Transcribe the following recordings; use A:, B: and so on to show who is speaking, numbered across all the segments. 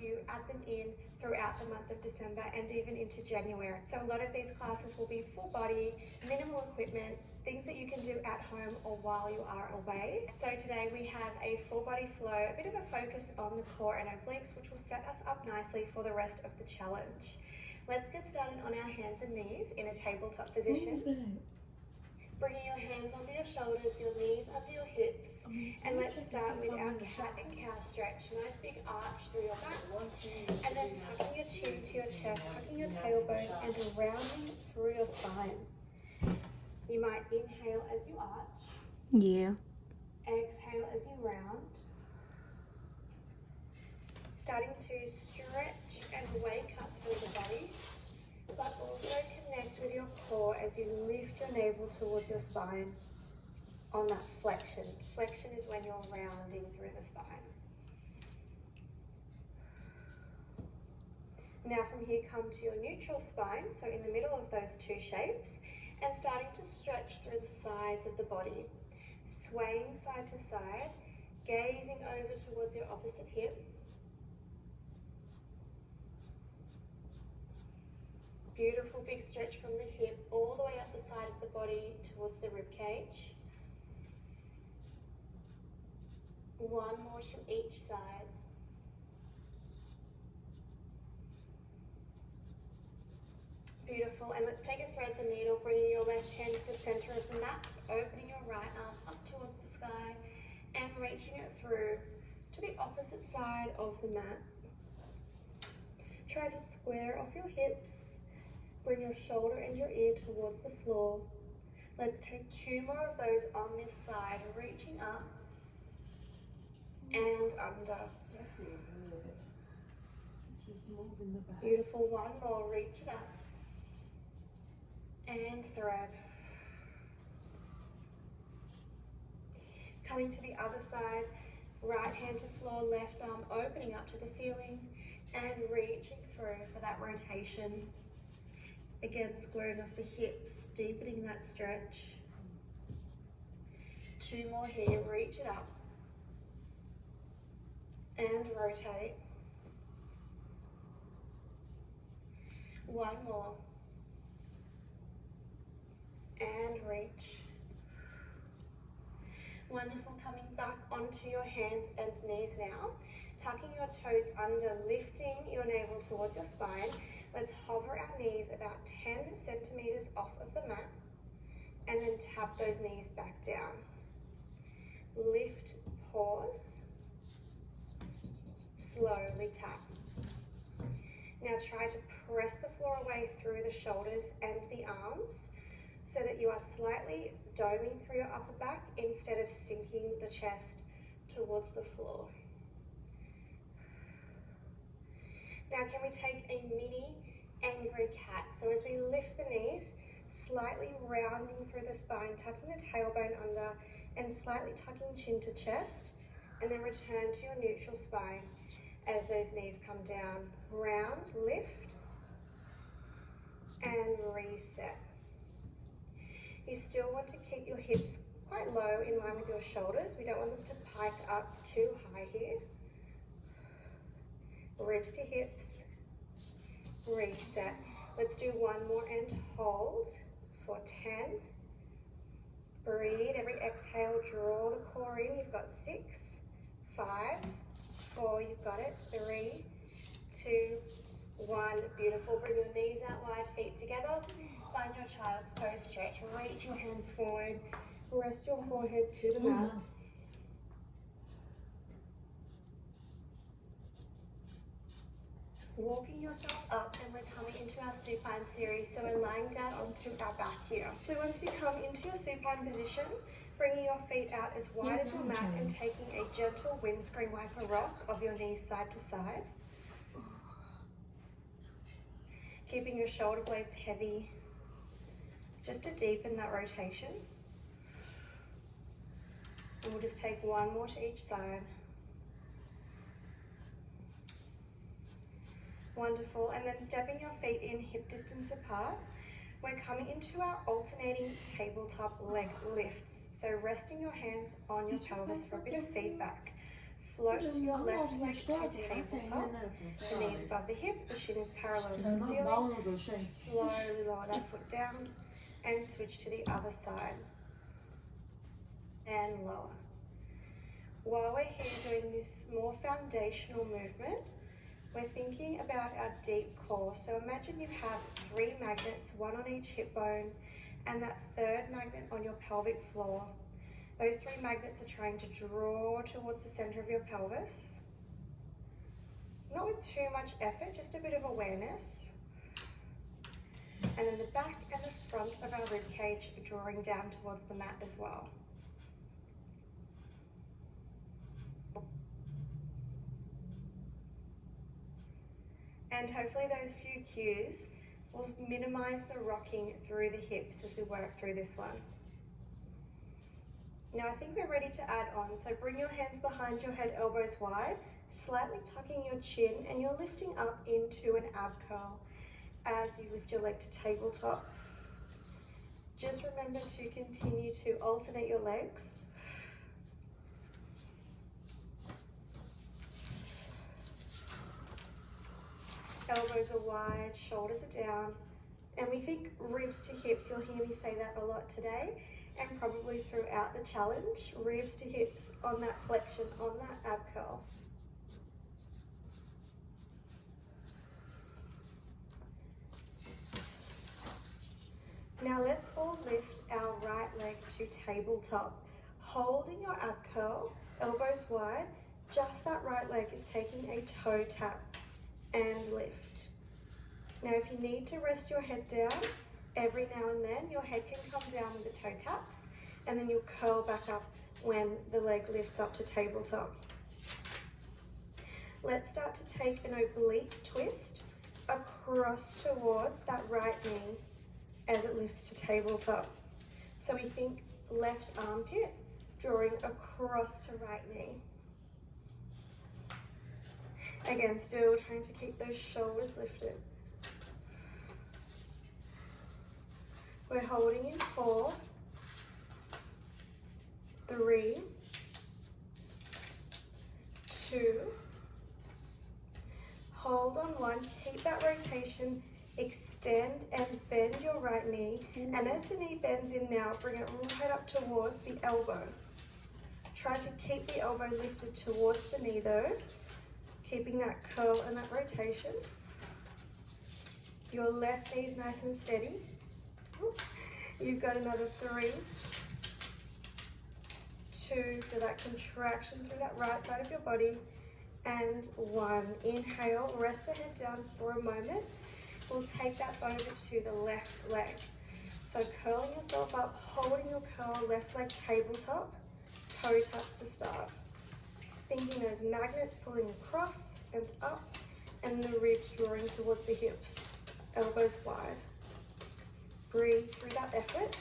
A: you add them in throughout the month of December and even into January. So a lot of these classes will be full body, minimal equipment, things that you can do at home or while you are away. So today we have a full body flow, a bit of a focus on the core and obliques, which will set us up nicely for the rest of the challenge. Let's get started on our hands and knees in a tabletop position. Bringing your hands under your shoulders, your knees under your hips, and let's start with our cat and cow stretch. Nice big arch through your back, and then tucking your chin to your chest, tucking your tailbone, and rounding through your spine. You might inhale as you arch.
B: Yeah.
A: Exhale as you round. Starting to stretch and wake up through the body, but also connect with your core as you lift your navel towards your spine on that flexion. Flexion is when you're rounding through the spine. Now from here, come to your neutral spine, so in the middle of those two shapes, and starting to stretch through the sides of the body, swaying side to side, gazing over towards your opposite hip. Beautiful big stretch from the hip all the way up the side of the body towards the rib cage. One more to each side. Beautiful, and let's take a thread the needle, bringing your left hand to the center of the mat, opening your right arm up towards the sky and reaching it through to the opposite side of the mat. Try to square off your hips. Bring your shoulder and your ear towards the floor. Let's take two more of those on this side, reaching up and under. Beautiful, one more, reach it up and thread. Coming to the other side, right hand to floor, left arm opening up to the ceiling and reaching through for that rotation. Again, squaring off the hips, deepening that stretch. Two more here, reach it up and rotate. One more and reach. Wonderful, coming back onto your hands and knees now. Tucking your toes under, lifting your navel towards your spine. Let's hover our knees about 10 centimeters off of the mat and then tap those knees back down. Lift, pause, slowly tap. Now try to press the floor away through the shoulders and the arms so that you are slightly doming through your upper back instead of sinking the chest towards the floor. Now can we take a mini angry cat? So as we lift the knees, slightly rounding through the spine, tucking the tailbone under and slightly tucking chin to chest, and then return to your neutral spine as those knees come down. Round, lift, and reset. You still want to keep your hips quite low in line with your shoulders. We don't want them to pike up too high here. Ribs to hips, reset. Let's do one more and hold for 10. Breathe, every exhale, draw the core in. You've got 6, 5, 4, you've got it, 3, 2, 1. Beautiful, bring your knees out wide, feet together. Find your child's pose stretch. Reach your hands forward, rest your forehead to the mat. Walking yourself up, and we're coming into our supine series. So we're lying down onto our back here. So once you come into your supine position, bringing your feet out as wide as your mat and taking a gentle windscreen wiper rock of your knees side to side. Keeping your shoulder blades heavy, just to deepen that rotation. And we'll just take one more to each side. Wonderful, and then stepping your feet in hip distance apart, we're coming into our alternating tabletop leg lifts. So resting your hands on your pelvis for a bit of feedback. Float your left leg to tabletop, the knees above the hip, the shin is parallel to the ceiling. Slowly lower that foot down and switch to the other side. And lower. While we're here doing this more foundational movement, we're thinking about our deep core. So imagine you have 3 magnets, 1 on each hip bone, and that 3rd magnet on your pelvic floor. Those 3 magnets are trying to draw towards the center of your pelvis. Not with too much effort, just a bit of awareness. And then the back and the front of our rib cage drawing down towards the mat as well. And hopefully those few cues will minimize the rocking through the hips as we work through this one. Now I think we're ready to add on, so bring your hands behind your head, elbows wide, slightly tucking your chin, and you're lifting up into an ab curl as you lift your leg to tabletop. Just remember to continue to alternate your legs. Elbows are wide, shoulders are down, and we think ribs to hips. You'll hear me say that a lot today and probably throughout the challenge. Ribs to hips on that flexion, on that ab curl. Now let's all lift our right leg to tabletop. Holding your ab curl, elbows wide, just that right leg is taking a toe tap and lift. Now if you need to rest your head down, every now and then your head can come down with the toe taps, and then you'll curl back up when the leg lifts up to tabletop. Let's start to take an oblique twist across towards that right knee as it lifts to tabletop. So we think left armpit drawing across to right knee. Again, still trying to keep those shoulders lifted. We're holding in 4, 3, 2, hold on 1, keep that rotation, extend and bend your right knee, and as the knee bends in now, bring it right up towards the elbow. Try to keep the elbow lifted towards the knee though, keeping that curl and that rotation. Your left knee is nice and steady. You've got another 3, 2 for that contraction through that right side of your body, and 1. Inhale, rest the head down for a moment. We'll take that over to the left leg. So curling yourself up, holding your curl, left leg tabletop, toe taps to start. Thinking those magnets pulling across and up, and the ribs drawing towards the hips, elbows wide. Breathe through that effort.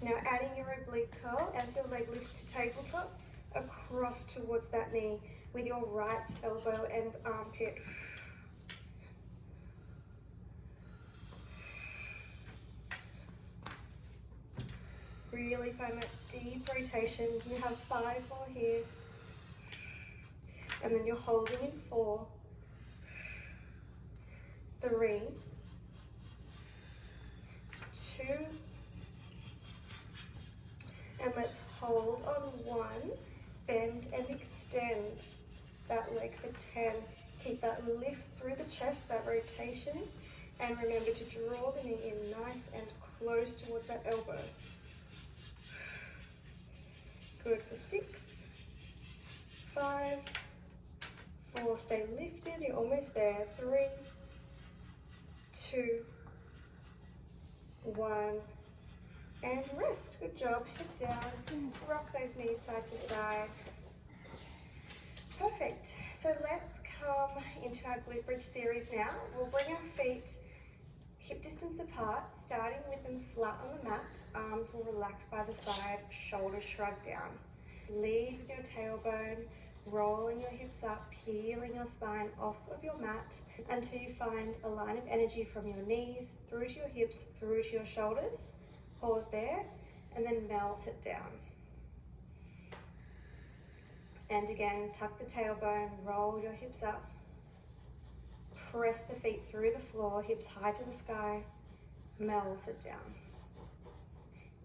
A: Now adding your oblique curl as your leg lifts to tabletop, across towards that knee with your right elbow and armpit. Really find that deep rotation. You have 5 more here. And then you're holding in 4, 3, 2, and let's hold on 1, bend and extend that leg for 10. Keep that lift through the chest, that rotation, and remember to draw the knee in nice and close towards that elbow. Good for 6, 5, 4, stay lifted, you're almost there, 3, 2, 1, and rest. Good job, head down, rock those knees side to side. Perfect, so let's come into our glute bridge series now. We'll bring our feet hip distance apart, starting with them flat on the mat. Arms will relax by the side, shoulders shrug down. Lead with your tailbone, rolling your hips up, peeling your spine off of your mat until you find a line of energy from your knees through to your hips, through to your shoulders. Pause there and then melt it down. And again, tuck the tailbone, roll your hips up. Press the feet through the floor, hips high to the sky, melt it down.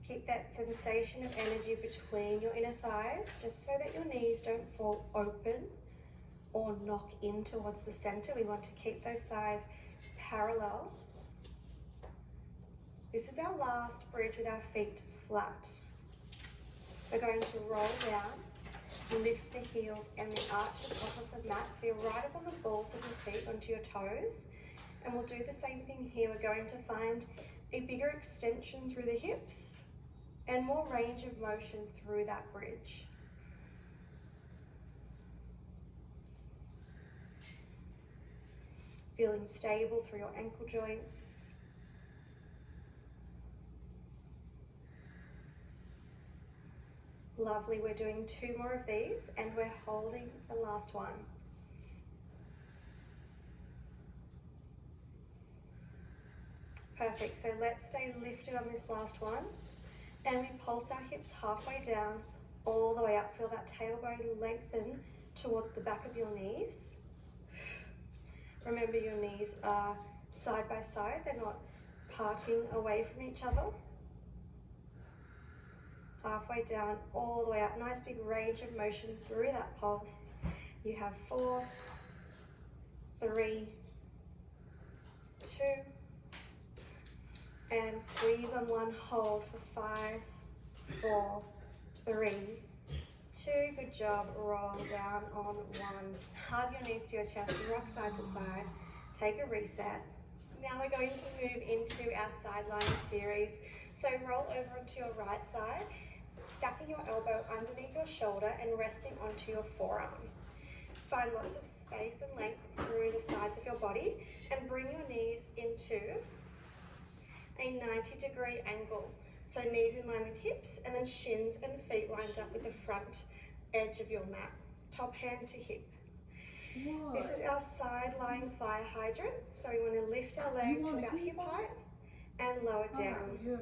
A: Keep that sensation of energy between your inner thighs, just so that your knees don't fall open or knock in towards the center. We want to keep those thighs parallel. This is our last bridge with our feet flat. We're going to roll down, lift the heels and the arches off of the mat, so you're right up on the balls of your feet onto your toes. And we'll do the same thing here. We're going to find a bigger extension through the hips and more range of motion through that bridge. Feeling stable through your ankle joints. Lovely, we're doing 2 more of these and we're holding the last one. Perfect, so let's stay lifted on this last one and we pulse our hips halfway down, all the way up. Feel that tailbone lengthen towards the back of your knees. Remember, your knees are side by side, they're not parting away from each other. Halfway down, all the way up. Nice big range of motion through that pulse. You have 4, 3, 2, and squeeze on 1, hold for 5, 4, 3, 2, good job. Roll down on 1. Hug your knees to your chest, rock side to side. Take a reset. Now we're going to move into our side lying series. So roll over onto your right side, stacking your elbow underneath your shoulder and resting onto your forearm. Find lots of space and length through the sides of your body and bring your knees into a 90-degree angle. So knees in line with hips and then shins and feet lined up with the front edge of your mat. Top hand to hip. What? This is our side lying fire hydrant. So we want to lift our leg to about hip height and lower down.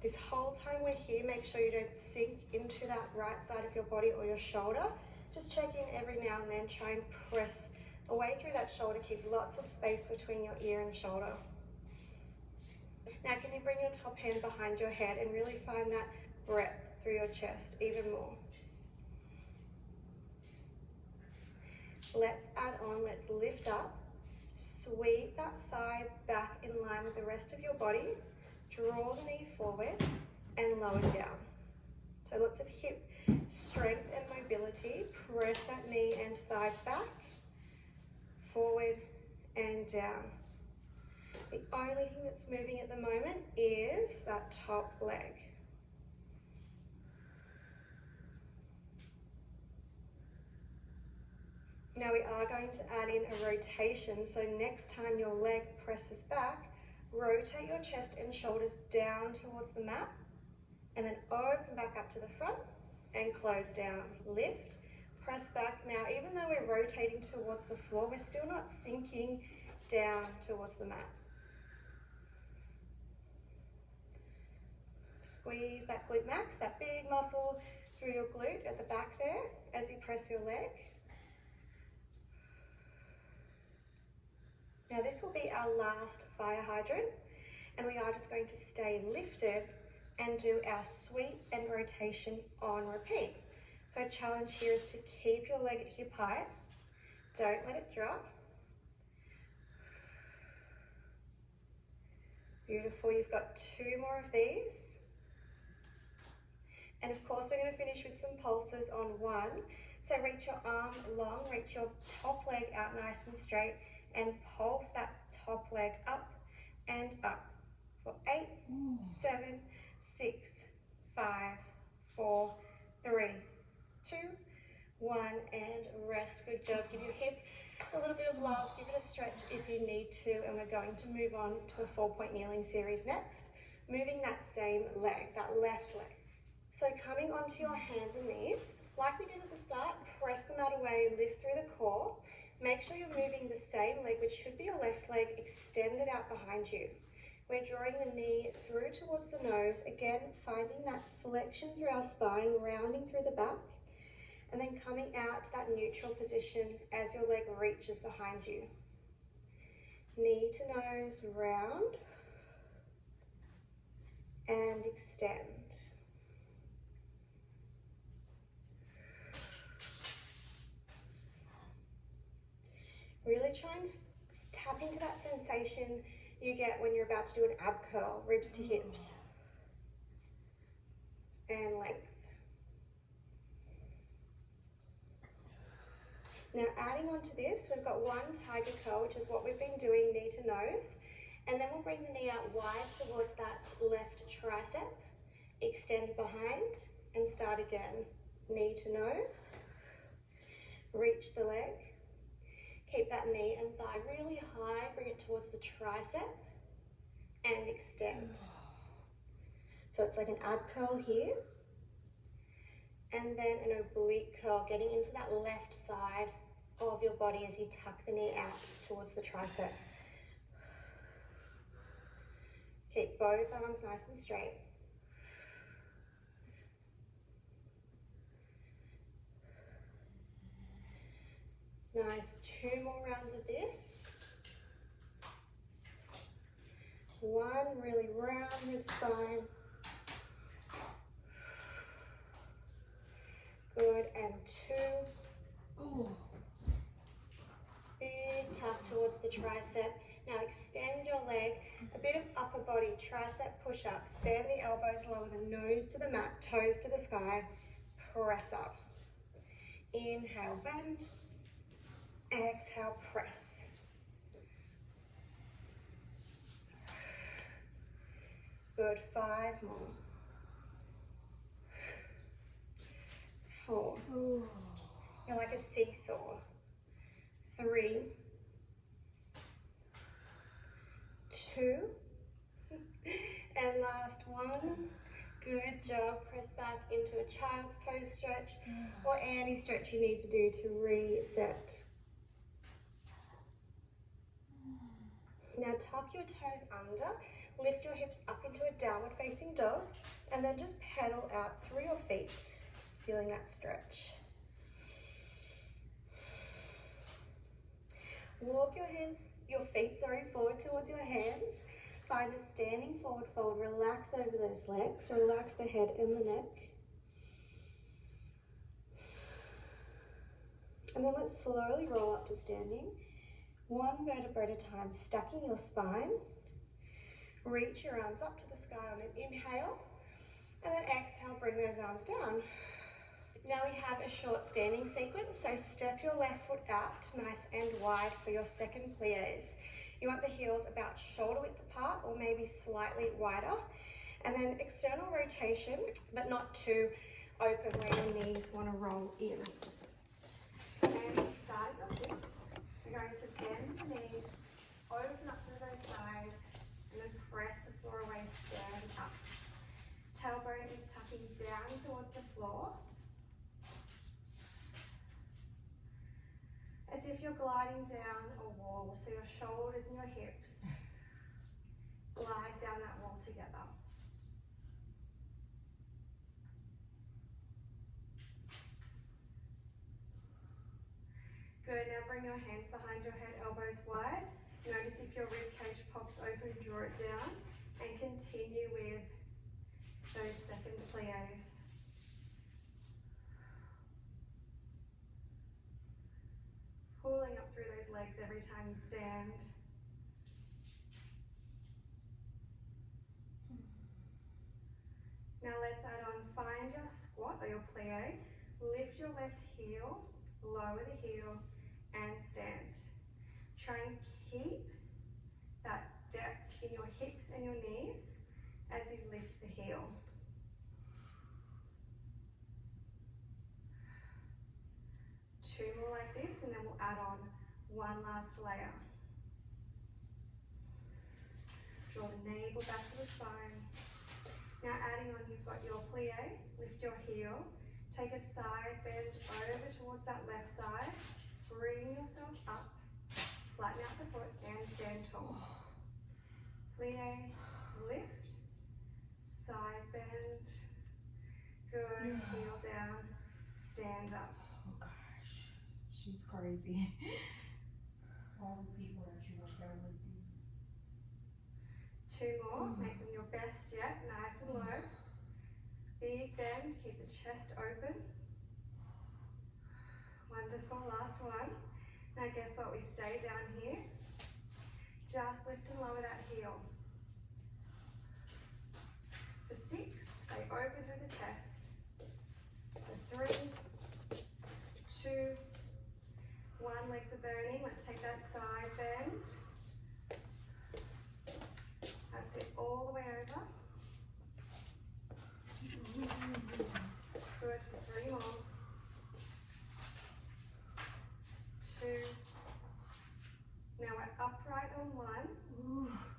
A: This whole time we're here, make sure you don't sink into that right side of your body or your shoulder. Just check in every now and then, try and press away through that shoulder, keep lots of space between your ear and shoulder. Now can you bring your top hand behind your head and really find that breadth through your chest even more. Let's add on, let's lift up, sweep that thigh back in line with the rest of your body. Draw the knee forward and lower down. So lots of hip strength and mobility. Press that knee and thigh back, forward and down. The only thing that's moving at the moment is that top leg. Now we are going to add in a rotation. So next time your leg presses back, rotate your chest and shoulders down towards the mat and then open back up to the front and close down. Lift, press back. Now, even though we're rotating towards the floor, we're still not sinking down towards the mat. Squeeze that glute max, that big muscle through your glute at the back there as you press your leg. Now this will be our last fire hydrant, and we are just going to stay lifted and do our sweep and rotation on repeat. So challenge here is to keep your leg at hip height, don't let it drop. Beautiful, you've got 2 more of these. And of course we're going to finish with some pulses on 1. So reach your arm long, reach your top leg out nice and straight, and pulse that top leg up and up for 8, 7, 6, 5, 4, 3, 2, 1, and rest. Good job. Give your hip a little bit of love, give it a stretch if you need to, and we're going to move on to a 4-point kneeling series next. Moving that same leg, that left leg. So coming onto your hands and knees, like we did at the start, press the mat away, lift through the core. Make sure you're moving the same leg, which should be your left leg, extended out behind you. We're drawing the knee through towards the nose, again finding that flexion through our spine, rounding through the back, and then coming out to that neutral position as your leg reaches behind you. Knee to nose, round, and extend. Really try and tap into that sensation you get when you're about to do an ab curl, ribs to hips, and length. Now adding on to this, we've got one tiger curl, which is what we've been doing, knee to nose, and then we'll bring the knee out wide towards that left tricep, extend behind, and start again. Knee to nose, reach the leg, keep that knee and thigh really high, bring it towards the tricep, and extend. So it's like an ab curl here, and then an oblique curl, getting into that left side of your body as you tuck the knee out towards the tricep. Keep both arms nice and straight. Nice, 2 more rounds of this. One, really round through the spine. Good, and 2. Ooh. Big tuck towards the tricep. Now extend your leg, a bit of upper body, tricep push-ups. Bend the elbows, lower the nose to the mat, toes to the sky. Press up. Inhale, bend. Exhale, press. Good, 5 more. 4. Ooh. You're like a seesaw. 3. 2. And last 1. Good job. Press back into a child's pose stretch or any stretch you need to do to reset. Now tuck your toes under, lift your hips up into a downward facing dog, and then just pedal out through your feet, feeling that stretch. Walk your feet forward towards your hands. Find a standing forward fold. Relax over those legs. Relax the head and the neck. And then let's slowly roll up to standing. 1 vertebra at a time, stacking your spine. Reach your arms up to the sky on an inhale, and then exhale, bring those arms down. Now we have a short standing sequence, so step your left foot out nice and wide for your second plies. You want the heels about shoulder width apart or maybe slightly wider, and then external rotation, but not too open where your knees want to roll in. And start at your hips. We're going to bend the knees, open up through those thighs, and then press the floor away, stand up. Tailbone is tucking down towards the floor, as if you're gliding down a wall, so your shoulders and your hips glide down that wall together. Good, now bring your hands behind your head, elbows wide. Notice if your rib cage pops open, draw it down, and continue with those second plies. Pulling up through those legs every time you stand. Now let's add on, find your squat or your plie. Lift your left heel, lower the heel, and stand. Try and keep that depth in your hips and your knees as you lift the heel. Two more like this, and then we'll add on one last layer. Draw the navel back to the spine. Now adding on, you've got your plie, lift your heel, take a side bend over towards that left side, bring yourself up, and stand tall. Plie, lift, side bend. Good, heel down, stand up.
B: Oh gosh, she's crazy. I'll repeat what she was down with these.
A: 2 more, make them your best yet, nice and low. Big bend, keep the chest open. Wonderful, last one. Now guess what, we stay down here. Just lift and lower that heel. The 6, stay open through the chest. The 3, 2, 1, legs are burning. Let's take that side bend. That's it, all the way over. Good, for 3 more. 2. Now we're upright on 1.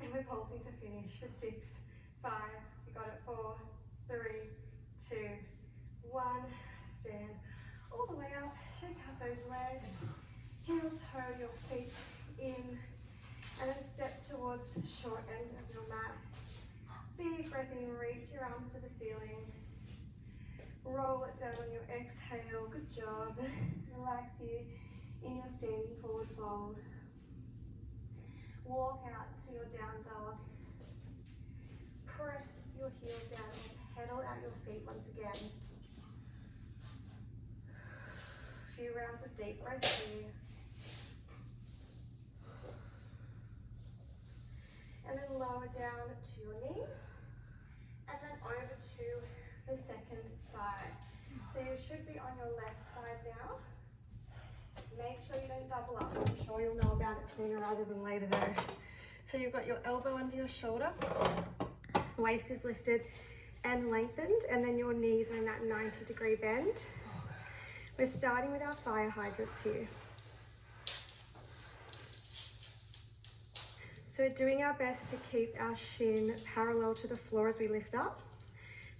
A: And we're pulsing to finish for 6, 5, you got it, 4, 3, 2, 1. Stand all the way up, shake out those legs, heel toe your feet in, and then step towards the short end of your mat. Big breath in, reach your arms to the ceiling. Roll it down on your exhale, good job. Relax here in your standing forward fold. Walk out to your down dog. Press your heels down and pedal out your feet once again. A few rounds of deep breath here. And then lower down to your knees. And then over to the second side. So you should be on your left side now. Make sure you don't double up. I'm sure you'll know about it sooner rather than later though. So you've got your elbow under your shoulder, waist is lifted and lengthened, and then your knees are in that 90-degree bend. We're starting with our fire hydrants here. So we're doing our best to keep our shin parallel to the floor as we lift up.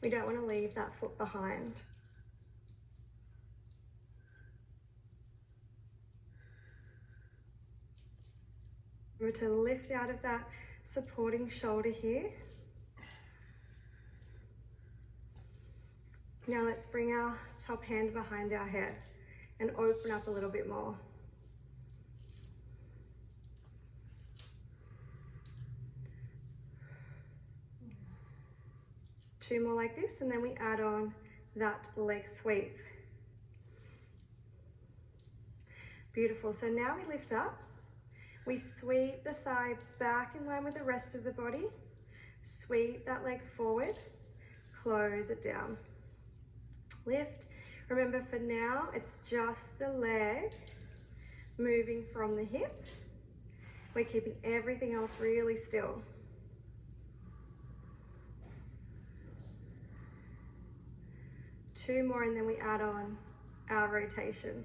A: We don't want to leave that foot behind. Remember to lift out of that supporting shoulder here. Now let's bring our top hand behind our head and open up a little bit more. Two more like this, and then we add on that leg sweep. Beautiful, so now we lift up. We sweep the thigh back in line with the rest of the body. Sweep that leg forward, close it down. Lift. Remember, for now, it's just the leg moving from the hip. We're keeping everything else really still. Two more, and then we add on our rotation.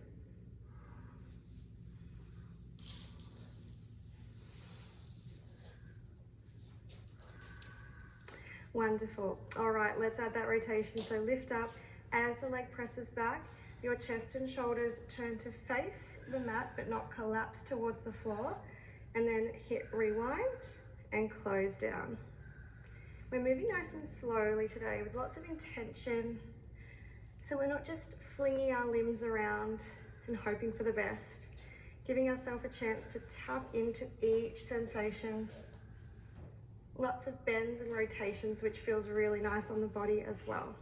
A: Wonderful. All right, let's add that rotation. So lift up as the leg presses back. Your chest and shoulders turn to face the mat, but not collapse towards the floor. And then hit rewind and close down. We're moving nice and slowly today with lots of intention. So we're not just flinging our limbs around and hoping for the best, giving ourselves a chance to tap into each sensation. Lots of bends and rotations, which feels really nice on the body as well.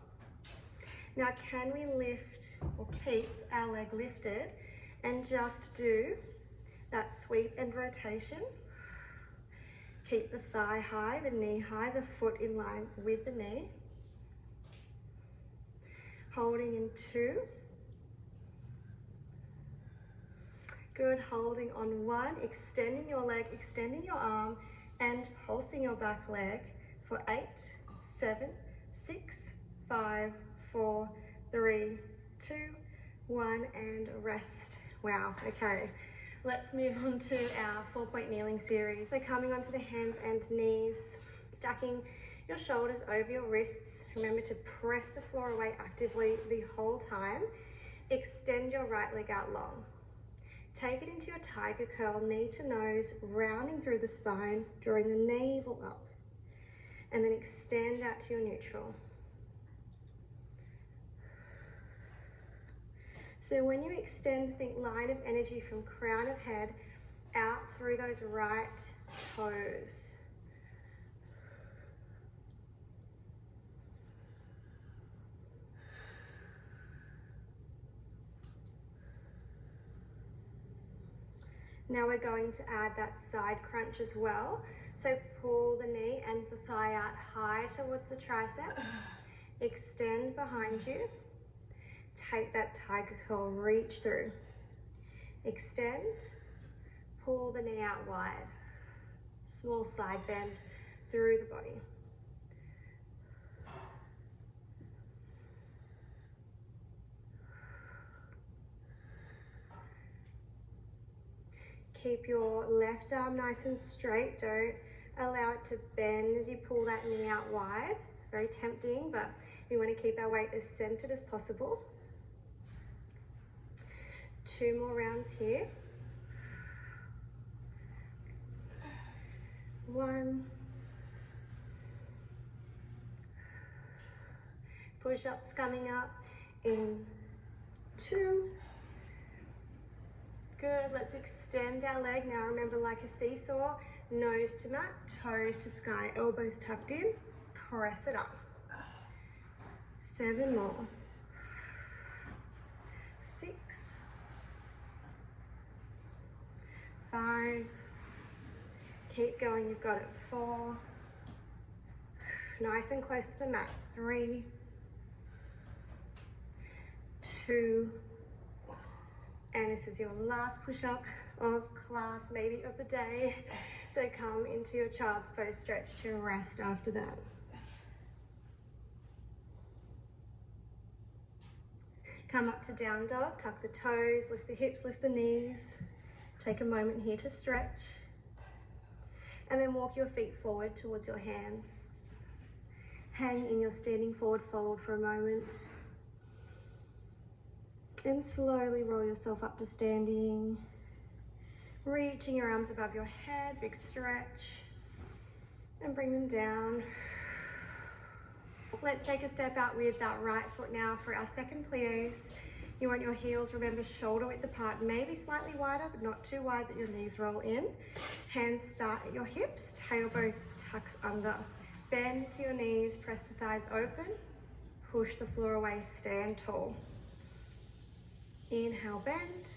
A: Now, can we lift or keep our leg lifted and just do that sweep and rotation? Keep the thigh high, the knee high, the foot in line with the knee. Holding in 2. Good, holding on 1, extending your leg, extending your arm, and pulsing your back leg for 8, 7, 6, 5, 4, 3, 2, 1, and rest. Wow, okay. Let's move on to our 4-point kneeling series. So coming onto the hands and knees, stacking your shoulders over your wrists. Remember to press the floor away actively the whole time. Extend your right leg out long. Take it into your tiger curl, knee to nose, rounding through the spine, drawing the navel up. And then extend out to your neutral. So when you extend, think line of energy from crown of head out through those right toes. Now we're going to add that side crunch as well. So pull the knee and the thigh out high towards the tricep. Extend behind you. Take that tiger curl, reach through. Extend, pull the knee out wide. Small side bend through the body. Keep your left arm nice and straight. Don't allow it to bend as you pull that knee out wide. It's very tempting, but we want to keep our weight as centered as possible. 2 more rounds here. 1. Push-ups coming up in 2. Good, let's extend our leg. Now remember, like a seesaw, nose to mat, toes to sky, elbows tucked in, press it up. 7 more. 6. 5. Keep going, you've got it. 4. Nice and close to the mat. 3. 2. And this is your last push-up of class, maybe of the day. So come into your child's pose stretch to rest after that. Come up to down dog, tuck the toes, lift the hips, lift the knees. Take a moment here to stretch. And then walk your feet forward towards your hands. Hang in your standing forward fold for a moment. And slowly roll yourself up to standing. Reaching your arms above your head, big stretch. And bring them down. Let's take a step out with that right foot now for our second plies. You want your heels, remember, shoulder width apart, maybe slightly wider, but not too wide that your knees roll in. Hands start at your hips, tailbone tucks under. Bend to your knees, press the thighs open, push the floor away, stand tall. Inhale, bend.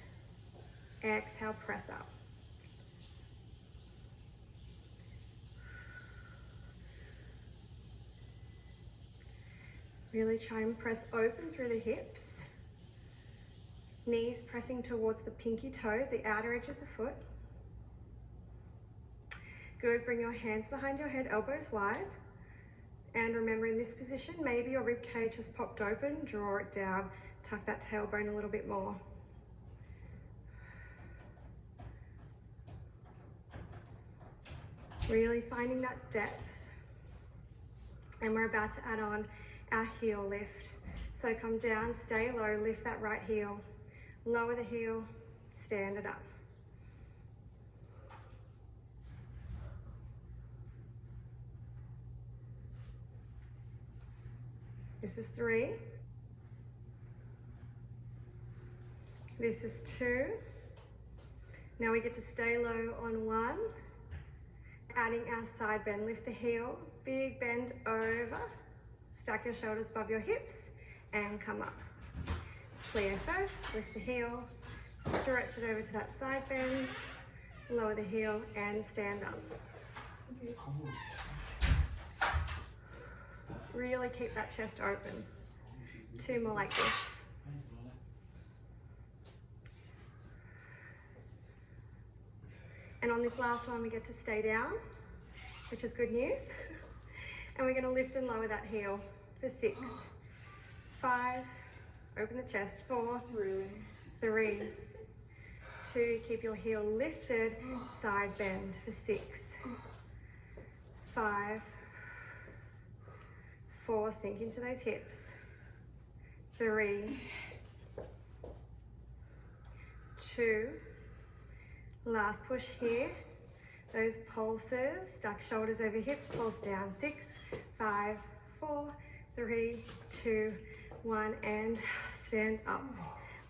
A: Exhale, press up. Really try and press open through the hips. Knees pressing towards the pinky toes, the outer edge of the foot. Good, bring your hands behind your head, elbows wide. And remember, in this position, maybe your rib cage has popped open, draw it down, tuck that tailbone a little bit more. Really finding that depth. And we're about to add on our heel lift. So come down, stay low, lift that right heel. Lower the heel, stand it up. This is 3. This is 2. Now we get to stay low on 1. Adding our side bend, lift the heel, big bend over. Stack your shoulders above your hips and come up. Plie first, lift the heel, stretch it over to that side bend, lower the heel and stand up. Really keep that chest open. 2 more like this. And on this last one, we get to stay down, which is good news. And we're gonna lift and lower that heel for 6, 5, open the chest, 4, 3, 2, keep your heel lifted, side bend for 6, 5, 4, sink into those hips, 3, 2, Last push here. Those pulses, duck shoulders over hips, pulse down. 6, 5, 4, 3, 2, 1, and stand up.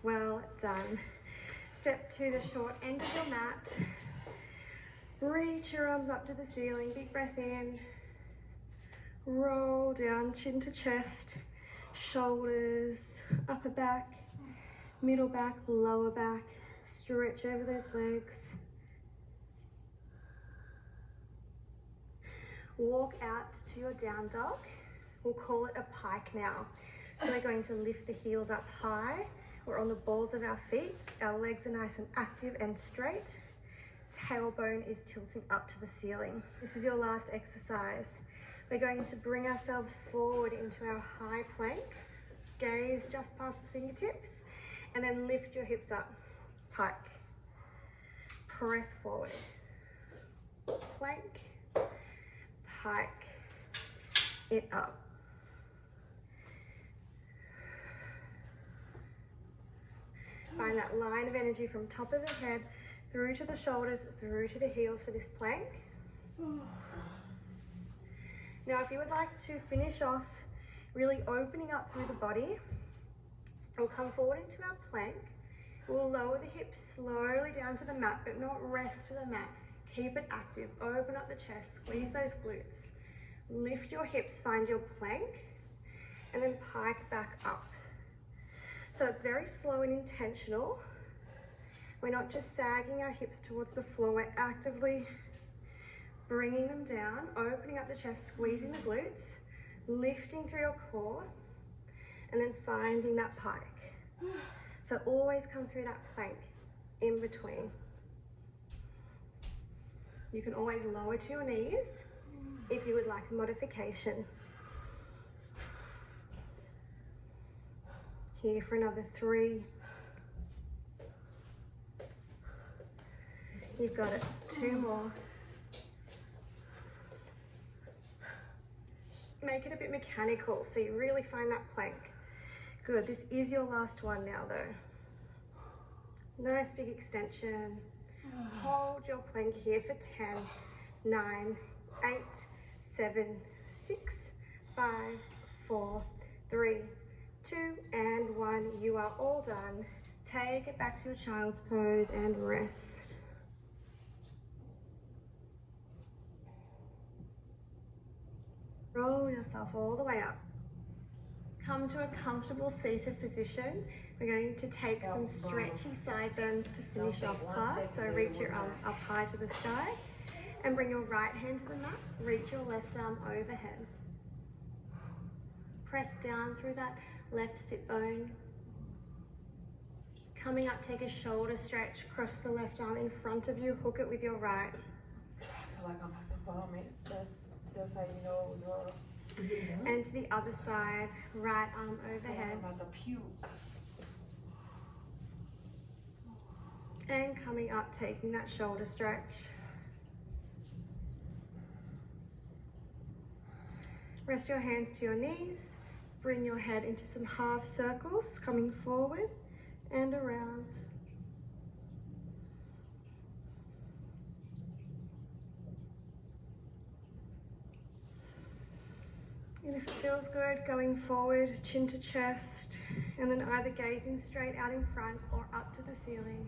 A: Well done. Step to the short end of your mat. Reach your arms up to the ceiling. Big breath in. Roll down, chin to chest, shoulders, upper back, middle back, lower back. Stretch over those legs. Walk out to your down dog. We'll call it a pike now. So we're going to lift the heels up high. We're on the balls of our feet. Our legs are nice and active and straight. Tailbone is tilting up to the ceiling. This is your last exercise. We're going to bring ourselves forward into our high plank. Gaze just past the fingertips, and then lift your hips up. Pike. Press forward. Plank. Pike it up. Find that line of energy from top of the head through to the shoulders, through to the heels for this plank. Now, if you would like to finish off really opening up through the body, we'll come forward into our plank. We'll lower the hips slowly down to the mat, but not rest to the mat. Keep it active. Open up the chest, squeeze those glutes. Lift your hips, find your plank, and then pike back up. So it's very slow and intentional. We're not just sagging our hips towards the floor, we're actively bringing them down, opening up the chest, squeezing the glutes, lifting through your core, and then finding that pike. So always come through that plank in between. You can always lower to your knees if you would like a modification. Here for another 3. You've got it. 2 more. Make it a bit mechanical so you really find that plank. Good. This is your last one now though. Nice big extension. Hold your plank here for 10, 9, 8, 7, 6, 5, 4, 3, 2, and 1. You are all done. Take it back to your child's pose and rest. Roll yourself all the way up. Come to a comfortable seated position. We're going to take some stretchy side bends to finish off class. So reach your arms up high to the sky and bring your right hand to the mat. Reach your left arm overhead. Press down through that left sit bone. Coming up, take a shoulder stretch. Cross the left arm in front of you. Hook it with your right.
B: I feel like I'm at the vomit. That's how you know it was rough.
A: And to the other side, right arm overhead.
B: I'm about to puke.
A: And coming up, taking that shoulder stretch. Rest your hands to your knees. Bring your head into some half circles, coming forward and around. And if it feels good, going forward, chin to chest, and then either gazing straight out in front or up to the ceiling.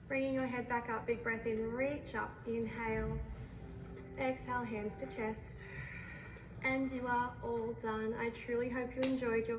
A: Bringing your head back up, big breath in, reach up, inhale, exhale, hands to chest. And you are all done. I truly hope you enjoyed your